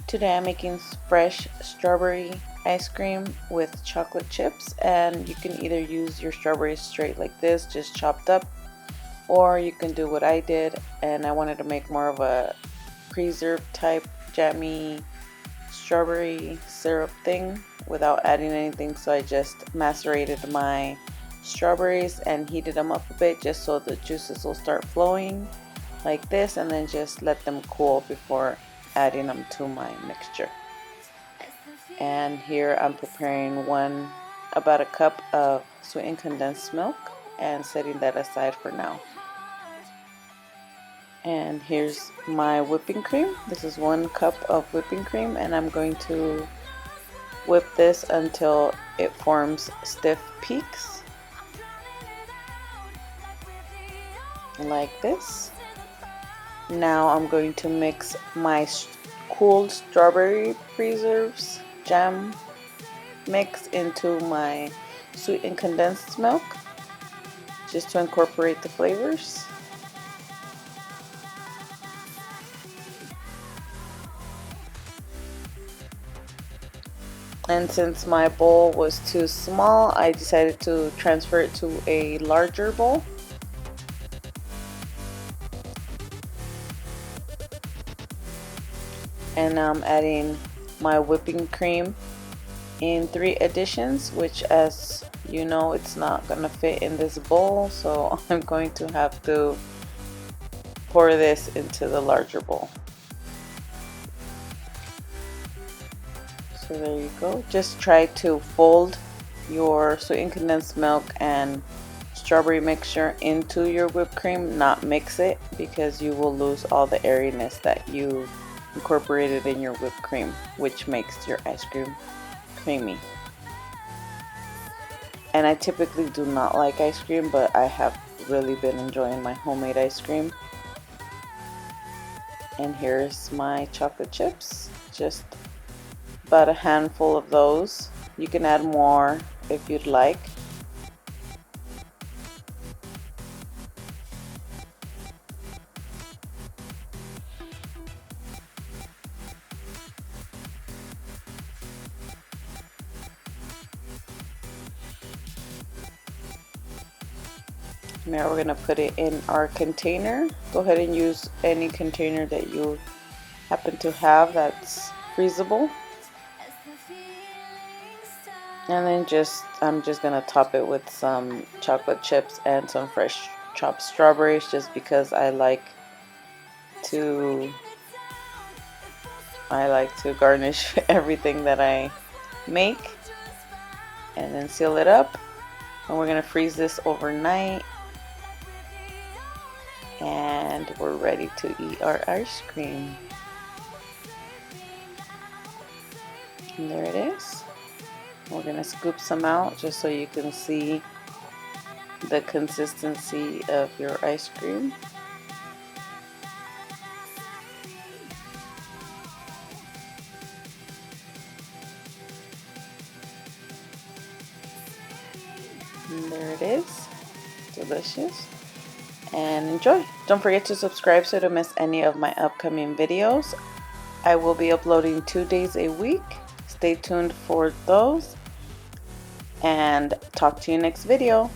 Today I'm making fresh strawberry ice cream with chocolate chips, and you can either use your strawberries straight like this, just chopped up, or you can do what I did, and I wanted to make more of a preserve type jammy strawberry syrup thing without adding anything, so I just macerated my strawberries and heated them up a bit just so the juices will start flowing like this, and then just let them cool before adding them to my mixture. And here I'm preparing about a cup of sweetened condensed milk and setting that aside for now. And here's my whipping cream. This is 1 cup of whipping cream, and I'm going to whip this until it forms stiff peaks like this. Now I'm going to mix my cooled strawberry preserves jam mix into my sweetened condensed milk just to incorporate the flavors. And since my bowl was too small, I decided to transfer it to a larger bowl. And now I'm adding my whipping cream in 3 additions, which, as you know, it's not gonna fit in this bowl, so I'm going to have to pour this into the larger bowl. So there you go. Just try to fold your sweetened condensed milk and strawberry mixture into your whipped cream, not mix it, because you will lose all the airiness that you incorporated in your whipped cream, which makes your ice cream creamy. And I typically do not like ice cream, but I have really been enjoying my homemade ice cream. And here's my chocolate chips, just about a handful of those. You can add more if you'd like. Now we're going to put it in our container. Go ahead and use any container that you happen to have that's freezable. And then I'm just going to top it with some chocolate chips and some fresh chopped strawberries, just because I like to garnish everything that I make. And then seal it up. And we're going to freeze this overnight. And we're ready to eat our ice cream. And there it is. We're going to scoop some out just so you can see the consistency of your ice cream. And there it is. Delicious. And enjoy. Don't forget to subscribe so you don't miss any of my upcoming videos. I will be uploading 2 days a week. Stay tuned for those, and talk to you next video.